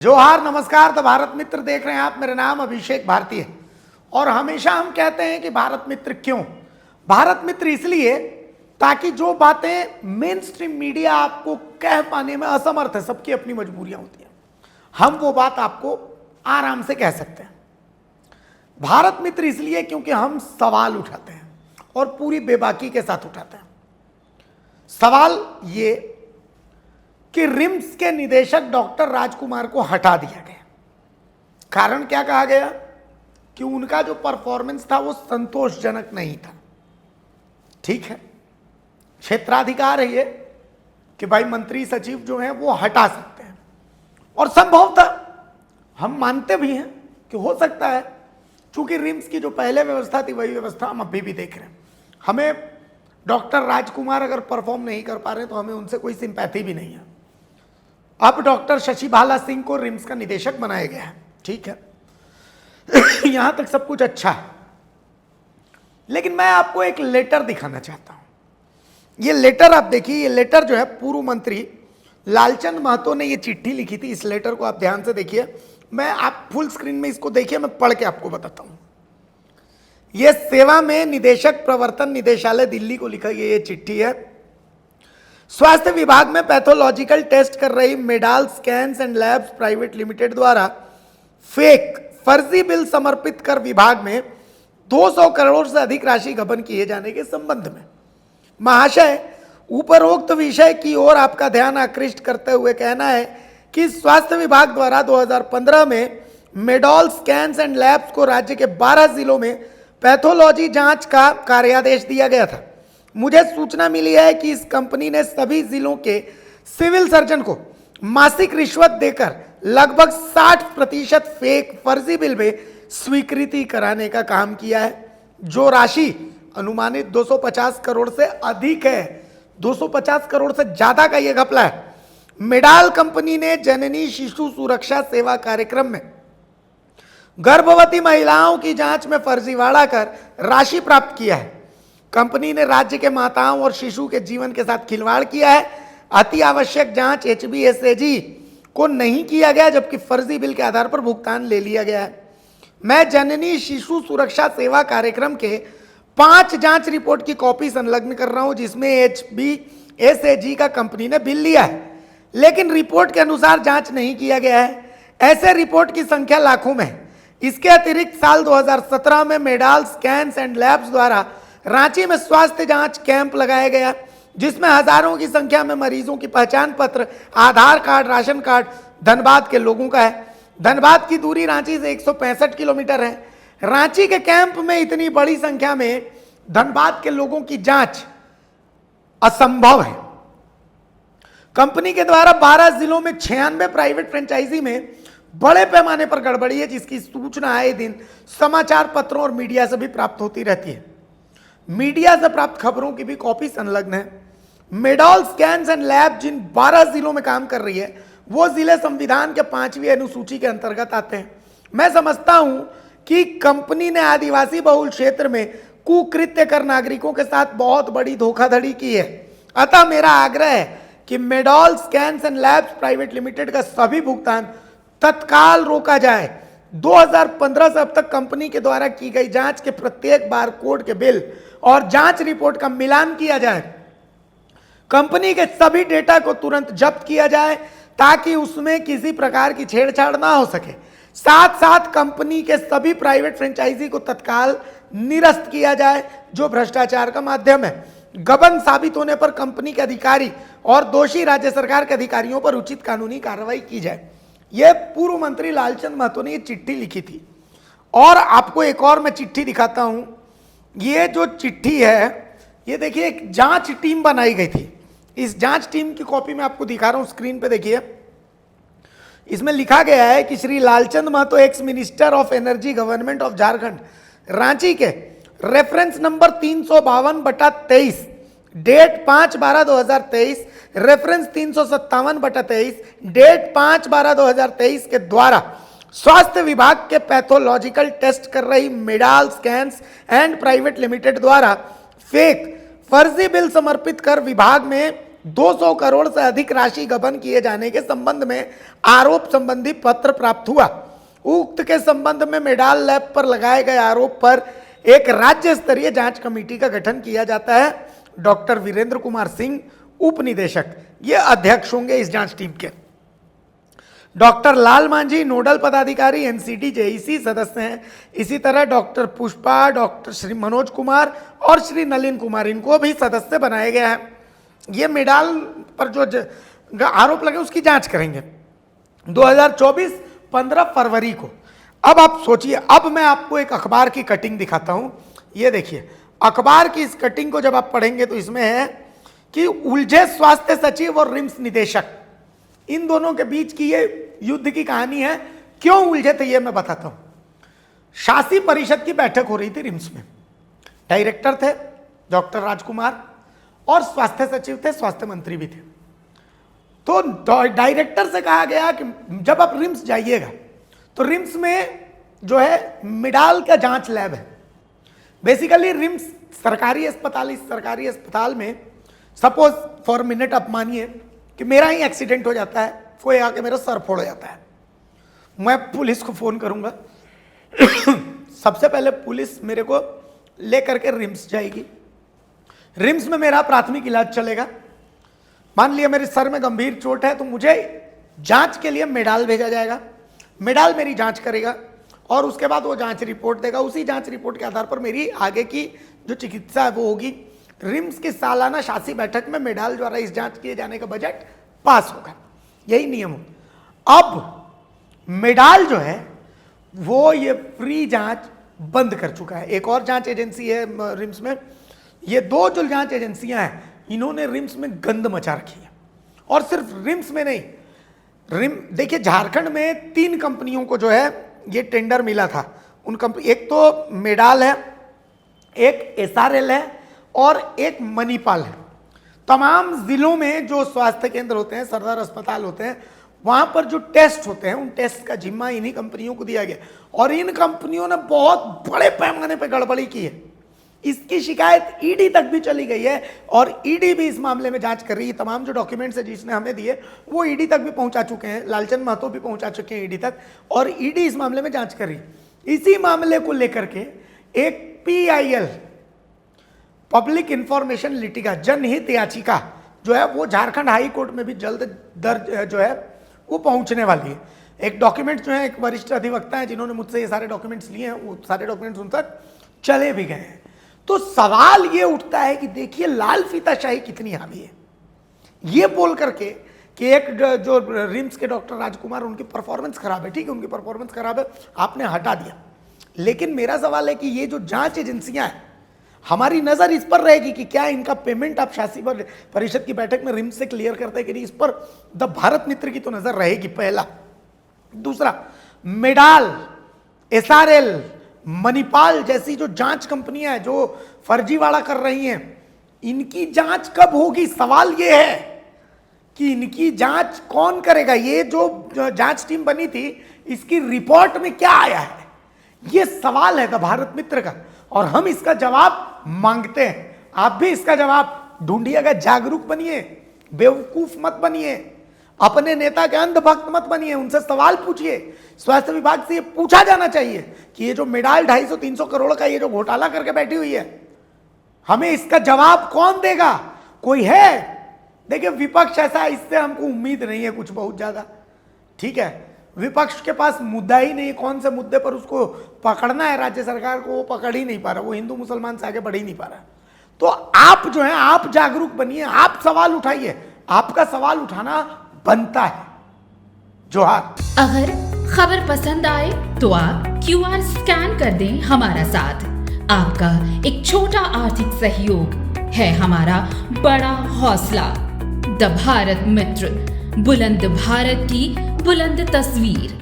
जोहार, नमस्कार। तो भारत मित्र देख रहे हैं आप। मेरा नाम अभिषेक भारती है और हमेशा हम कहते हैं कि भारत मित्र क्यों? भारत मित्र इसलिए ताकि जो बातें मेन स्ट्रीम मीडिया आपको कह पाने में असमर्थ है, सबकी अपनी मजबूरियां होती हैं, हम वो बात आपको आराम से कह सकते हैं। भारत मित्र इसलिए क्योंकि हम सवाल उठाते हैं और पूरी बेबाकी के साथ उठाते हैं। सवाल ये कि रिम्स के निदेशक डॉक्टर राजकुमार को हटा दिया गया। कारण क्या कहा गया? कि उनका जो परफॉर्मेंस था वो संतोषजनक नहीं था। ठीक है, क्षेत्राधिकार है ये कि भाई मंत्री सचिव जो हैं वो हटा सकते हैं और संभवतः हम मानते भी हैं कि हो सकता है, चूंकि रिम्स की जो पहले व्यवस्था थी वही व्यवस्था हम अभी भी देख रहे हैं। हमें डॉक्टर राजकुमार अगर परफॉर्म नहीं कर पा रहे तो हमें उनसे कोई सिंपैथी भी नहीं है। अब डॉक्टर शशि भाला सिंह को रिम्स का निदेशक बनाया गया है। ठीक है, यहां तक सब कुछ अच्छा है, लेकिन मैं आपको एक लेटर दिखाना चाहता हूं। ये लेटर आप देखिए। ये लेटर जो है पूर्व मंत्री लालचंद महतो ने ये चिट्ठी लिखी थी। इस लेटर को आप ध्यान से देखिए। आप फुल स्क्रीन में इसको देखिए, मैं पढ़ के आपको बताता हूं। ये सेवा में निदेशक प्रवर्तन निदेशालय दिल्ली को लिखा गया ये चिट्ठी है। स्वास्थ्य विभाग में पैथोलॉजिकल टेस्ट कर रही medal scans and labs private limited द्वारा फेक फर्जी बिल समर्पित कर विभाग में 200 करोड़ से अधिक राशि गबन किए जाने के संबंध में महाशय, उपरोक्त विषय की ओर आपका ध्यान आकृष्ट करते हुए कहना है कि स्वास्थ्य विभाग द्वारा 2015 में मेडॉल स्कैन्स एंड लैब्स को राज्य के 12 जिलों में पैथोलॉजी जांच का कार्यादेश दिया गया था। मुझे सूचना मिली है कि इस कंपनी ने सभी जिलों के सिविल सर्जन को मासिक रिश्वत देकर लगभग 60% फेक फर्जी बिल में स्वीकृति कराने का काम किया है, जो राशि अनुमानित 250 करोड़ से अधिक है। 250 करोड़ से ज्यादा का यह घपला है। मेडाल कंपनी ने जननी शिशु सुरक्षा सेवा कार्यक्रम में गर्भवती महिलाओं की जांच में फर्जीवाड़ा कर राशि प्राप्त किया है। कंपनी ने राज्य के माताओं और शिशु के जीवन के साथ खिलवाड़ किया है। अति आवश्यक जांच HBSAG को नहीं किया गया, जबकि फर्जी बिल के आधार पर भुगतान ले लिया गया है। मैं जननी शिशु सुरक्षा सेवा कार्यक्रम के 5 जांच रिपोर्ट की कॉपी संलग्न कर रहा हूं, जिसमें HBSAG का कंपनी ने बिल लिया है, लेकिन रिपोर्ट के अनुसार जांच नहीं किया गया है। ऐसे रिपोर्ट की संख्या लाखों में है। इसके अतिरिक्त साल 2017 में मेडाल स्कैन्स एंड लैब्स द्वारा रांची में स्वास्थ्य जांच कैंप लगाया गया, जिसमें हजारों की संख्या में मरीजों की पहचान पत्र, आधार कार्ड, राशन कार्ड धनबाद के लोगों का है। धनबाद की दूरी रांची से 165 किलोमीटर है। रांची के कैंप में इतनी बड़ी संख्या में धनबाद के लोगों की जांच असंभव है। कंपनी के द्वारा 12 जिलों में 96 प्राइवेट फ्रेंचाइजी में बड़े पैमाने पर गड़बड़ी है, जिसकी सूचना आए दिन समाचार पत्रों और मीडिया से भी प्राप्त होती रहती है। मीडिया से प्राप्त खबरों की भी कॉपी संलग्न है। मेडॉल स्कैन्स एंड लैब जिन 12 जिलों में काम कर रही है, वो जिले संविधान के 5वीं अनुसूची के अंतर्गत आते हैं। मैं समझता हूं कि कंपनी ने आदिवासी बहुल क्षेत्र में कुकृत्य कर नागरिकों के साथ बहुत बड़ी धोखाधड़ी की है। अतः मेरा आग्रह है कि Medall scans and labs private limited का सभी भुगतान तत्काल रोका जाए। 2015 से अब तक कंपनी के द्वारा की गई जांच के प्रत्येक बार कोड के बिल और जांच रिपोर्ट का मिलान किया जाए। कंपनी के सभी डेटा को तुरंत जब्त किया जाए ताकि उसमें किसी प्रकार की छेड़छाड़ ना हो सके। साथ साथ कंपनी के सभी प्राइवेट फ्रेंचाइजी को तत्काल निरस्त किया जाए, जो भ्रष्टाचार का माध्यम है। गबन साबित होने पर कंपनी के अधिकारी और दोषी राज्य सरकार के अधिकारियों पर उचित कानूनी कार्रवाई की जाए। यह पूर्व मंत्री लालचंद महतो ने यह चिट्ठी लिखी थी। और आपको एक और मैं चिट्ठी दिखाता हूं। ये जो चिट्ठी है, ये देखिए, एक जांच टीम बनाई गई थी। इस जांच टीम की कॉपी मैं आपको दिखा रहा हूं, स्क्रीन पे देखिए। इसमें लिखा गया है कि Shri Lalchand Mahato, ex minister of energy, government of Jharkhand, Ranchi के reference number 352/23, date 5/12/2023, reference 357/23, date 5/12/2023 के द्वारा स्वास्थ्य विभाग के पैथोलॉजिकल टेस्ट कर रही medal scans and private limited द्वारा फेक फर्जी बिल समर्पित कर विभाग में 200 करोड़ से अधिक राशि गबन किए जाने के संबंध में आरोप संबंधी पत्र प्राप्त हुआ। उक्त के संबंध में मेडाल लैब पर लगाए गए आरोप पर एक राज्य स्तरीय जांच कमेटी का गठन किया जाता है। डॉक्टर वीरेंद्र कुमार सिंह उप निदेशक ये अध्यक्ष होंगे इस जांच टीम के। डॉक्टर लाल मांझी नोडल पदाधिकारी एनसीटी जेईसी सदस्य हैं। इसी तरह डॉक्टर पुष्पा, डॉक्टर श्री मनोज कुमार और श्री नलिन कुमार इनको भी सदस्य बनाया गया है। ये मेडाल पर जो आरोप लगे उसकी जांच करेंगे 2024 15 फरवरी को। अब आप सोचिए, अब मैं आपको एक अखबार की कटिंग दिखाता हूं। ये देखिए, अखबार की इस कटिंग को जब आप पढ़ेंगे तो इसमें है कि उलझे स्वास्थ्य सचिव और रिम्स निदेशक, इन दोनों के बीच की ये युद्ध की कहानी है। क्यों उलझे थे ये मैं बताता हूं। शासी परिषद की बैठक हो रही थी रिम्स में। डायरेक्टर थे डॉक्टर राजकुमार और स्वास्थ्य सचिव थे, स्वास्थ्य मंत्री भी थे। तो डायरेक्टर से कहा गया कि जब आप रिम्स जाइएगा तो रिम्स में जो है मेडाल का जांच लैब है। बेसिकली रिम्स सरकारी अस्पताल, इस सरकारी अस्पताल में सपोज फॉर मिनट आप मानिए कि मेरा ही एक्सीडेंट हो जाता है, कोई आके मेरा सर फोड़ जाता है, मैं पुलिस को फोन करूंगा। सबसे पहले पुलिस मेरे को लेकर के रिम्स जाएगी। रिम्स में मेरा प्राथमिक इलाज चलेगा। मान लिया मेरे सर में गंभीर चोट है तो मुझे जांच के लिए मेडाल भेजा जाएगा। मेडाल मेरी जांच करेगा और उसके बाद वो जांच रिपोर्ट देगा। उसी जांच रिपोर्ट के आधार पर मेरी आगे की जो चिकित्सा है वो होगी। रिम्स की सालाना शासी बैठक में मेडाल द्वारा इस जांच किए जाने का बजट पास होगा, यही नियम हो। अब मेडाल जो है वो ये फ्री जांच बंद कर चुका है। एक और जांच एजेंसी है रिम्स में। ये दो जो जांच एजेंसियां हैं इन्होंने रिम्स में गंद मचा रखी है। और सिर्फ रिम्स में नहीं, देखिए झारखंड में 3 कंपनियों को जो है ये टेंडर मिला था। उन एक तो मेडाल है, एक एसआरएल है और एक मणिपाल है। तमाम जिलों में जो स्वास्थ्य केंद्र होते हैं, सदर अस्पताल होते हैं, वहां पर जो टेस्ट होते हैं उन टेस्ट का जिम्मा इन्हीं कंपनियों को दिया गया। और इन कंपनियों ने बहुत बड़े पैमाने पर गड़बड़ी की है। इसकी शिकायत ईडी तक भी चली गई है और ईडी भी इस मामले में जांच कर रही है। तमाम जो डॉक्यूमेंट्स है जिसने हमें दिए वो ईडी तक भी पहुंचा चुके हैं। लालचंद महतो भी पहुंचा चुके हैं ईडी तक और ईडी इस मामले में जांच कर रही है। इसी मामले को लेकर के एक PIL पब्लिक इंफॉर्मेशन लिटिगा जनहित याचिका जो है वो झारखंड हाई कोर्ट में भी जल्द दर्ज जो है वो पहुंचने वाली है। एक डॉक्यूमेंट जो है, एक वरिष्ठ अधिवक्ता है जिन्होंने मुझसे ये सारे डॉक्यूमेंट्स लिए हैं, वो सारे डॉक्यूमेंट्स उन तक चले भी गए हैं। तो सवाल ये उठता है कि देखिए लाल फीताशाही कितनी हावी है। ये बोल करके कि एक जो रिम्स के डॉक्टर राजकुमार, उनकी परफॉर्मेंस खराब है, ठीक है, उनकी परफॉर्मेंस खराब है, आपने हटा दिया। लेकिन मेरा सवाल है कि ये जो जांच एजेंसियां हैं, हमारी नजर इस पर रहेगी कि क्या इनका पेमेंट आप शासी परिषद की बैठक में रिम्स से क्लियर करते हैं कि नहीं। इस पर द भारत मित्र की तो नजर रहेगी, पहला। दूसरा, मेडाल, एसआरएल, मणिपाल जैसी जो जांच कंपनियां हैं जो फर्जीवाड़ा कर रही हैं, इनकी जांच कब होगी। सवाल यह है कि इनकी जांच कौन करेगा। ये जो जांच टीम बनी थी इसकी रिपोर्ट में क्या आया है, ये सवाल है द भारत मित्र का और हम इसका जवाब मांगते हैं। आप भी इसका जवाब ढूंढिएगा। जागरूक बनिए, बेवकूफ मत बनिए, अपने नेता के अंधभक्त मत बनिए, उनसे सवाल पूछिए। स्वास्थ्य विभाग से ये पूछा जाना चाहिए कि ये जो मेडाल 250-300 करोड़ का ये जो घोटाला करके बैठी हुई है, हमें इसका जवाब कौन देगा। कोई है? देखिए विपक्ष ऐसा, इससे हमको उम्मीद नहीं है कुछ बहुत ज्यादा, ठीक है। विपक्ष के पास मुद्दा ही नहीं, कौन से मुद्दे पर उसको पकड़ना है राज्य सरकार को, वो पकड़ ही नहीं पा रहा। वो हिंदू मुसलमान से आगे बढ़ ही नहीं पा रहा। तो आप जो है, आप जागरूक बनिए, आप सवाल उठाइए, आपका सवाल उठाना बनता है। जोहार। अगर खबर पसंद आए तो आप QR स्कैन कर दें हमारा साथ। आपका एक छोटा आर्थिक सहयोग है हमारा बड़ा हौसला। द भारत मित्र, बुलंद भारत की बुलंद तस्वीर।